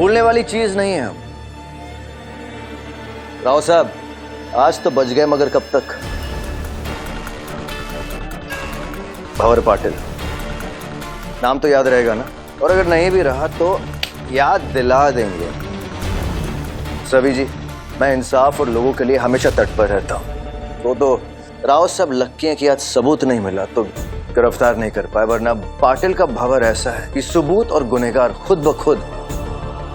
भूलने वाली चीज नहीं है हम। राव साहब आज तो बच गए, मगर कब तक? भंवर पाटिल नाम तो याद रहेगा ना? और अगर नहीं भी रहा तो याद दिला देंगे। सभी जी, मैं इंसाफ और लोगों के लिए हमेशा तट पर रहता हूँ। तो राव साहब लक्की हैं कि आज सबूत नहीं मिला तो गिरफ्तार नहीं कर पाए, वरना पाटिल का भंवर ऐसा है कि सबूत और गुनहगार खुद ब खुद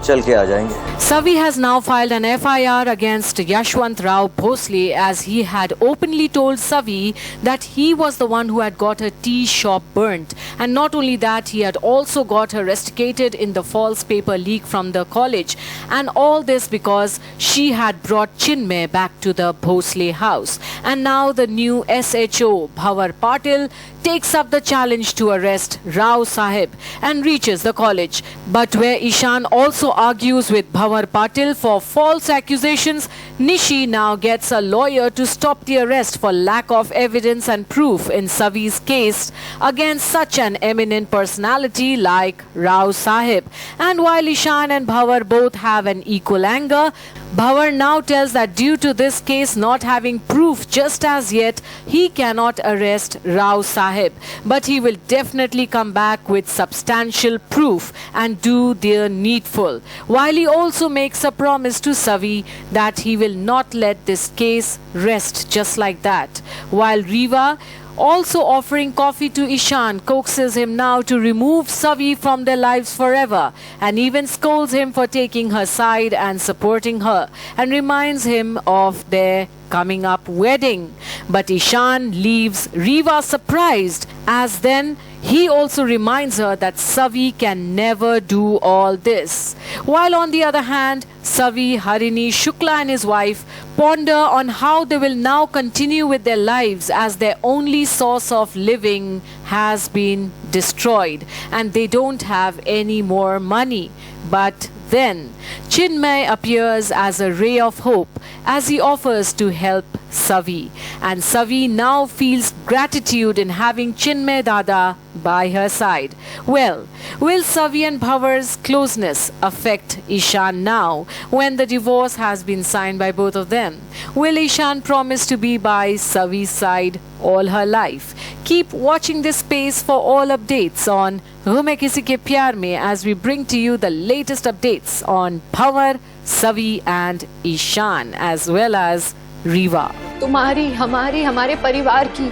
चल के आ जाएंगे। Savi has now filed an FIR against Yashwant Rao Bhosle as he had openly told Savi that he was the one who had got her tea shop burnt. And not only that, he had also got her rusticated in the false paper leak from the college. And all this because she had brought Chinmay back to the Bhosle house. And now the new SHO, Bhanwar Patil, takes up the challenge to arrest Rao Sahib and reaches the college. But where Ishan also argues with Bhanwar Patil for false accusations, Nishi now gets a lawyer to stop the arrest for lack of evidence and proof in Savi's case against such an eminent personality like Rao Sahib. And while Ishan and Bhanwar both have an equal anger, Bhanwar now tells that due to this case not having proof just as yet, he cannot arrest Rao Sahib. But he will definitely come back with substantial proof and do the needful. While he also makes a promise to Savi that he will not let this case rest just like that. While Riva, also offering coffee to Ishan, coaxes him now to remove Savi from their lives forever and even scolds him for taking her side and supporting her and reminds him of their coming up wedding. But Ishan leaves Riva surprised, as then he also reminds her that Savi can never do all this. While on the other hand, Savi, Harini, Shukla and his wife ponder on how they will now continue with their lives as their only source of living has been destroyed and they don't have any more money. But then Chinmay appears as a ray of hope as he offers to help Savi. And Savi now feels gratitude in having Chinmay Dada by her side. Well, will Savi and Bhanwar's closeness affect Ishan now when the divorce has been signed by both of them? Will Ishan promise to be by Savi's side all her life? Keep watching this space for all updates on Hum Hai Kisi Ke Pyar Mein as we bring to you the latest updates on Bhanwar, Savi and Ishan as well as Riva. तुम्हारी, हमारी, हमारे परिवार की,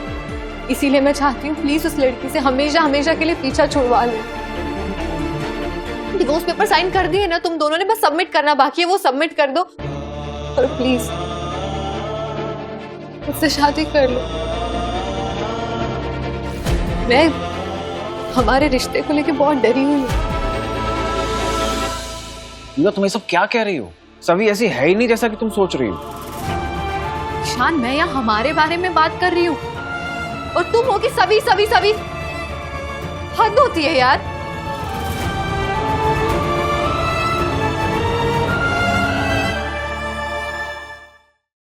इसीलिए मैं चाहती हूँ please उस लड़की से हमेशा हमेशा के लिए पीछा छुड़वा लो। डिवोर्स पेपर साइन कर दिए ना तुम दोनों ने, बस सबमिट करना बाकी है, वो सबमिट कर दो और प्लीज मुझसे शादी कर लो। मैं हमारे रिश्ते को लेके बहुत डरी हुई हूँ। तुम ये सब क्या कह रही हो? सभी ऐसी है ही नहीं जैसा कि तुम सोच रही हो। शान, मैं यहाँ हमारे बारे में बात कर रही हूँ और तुम हो कि सभी सभी सभी। हद होती है यार।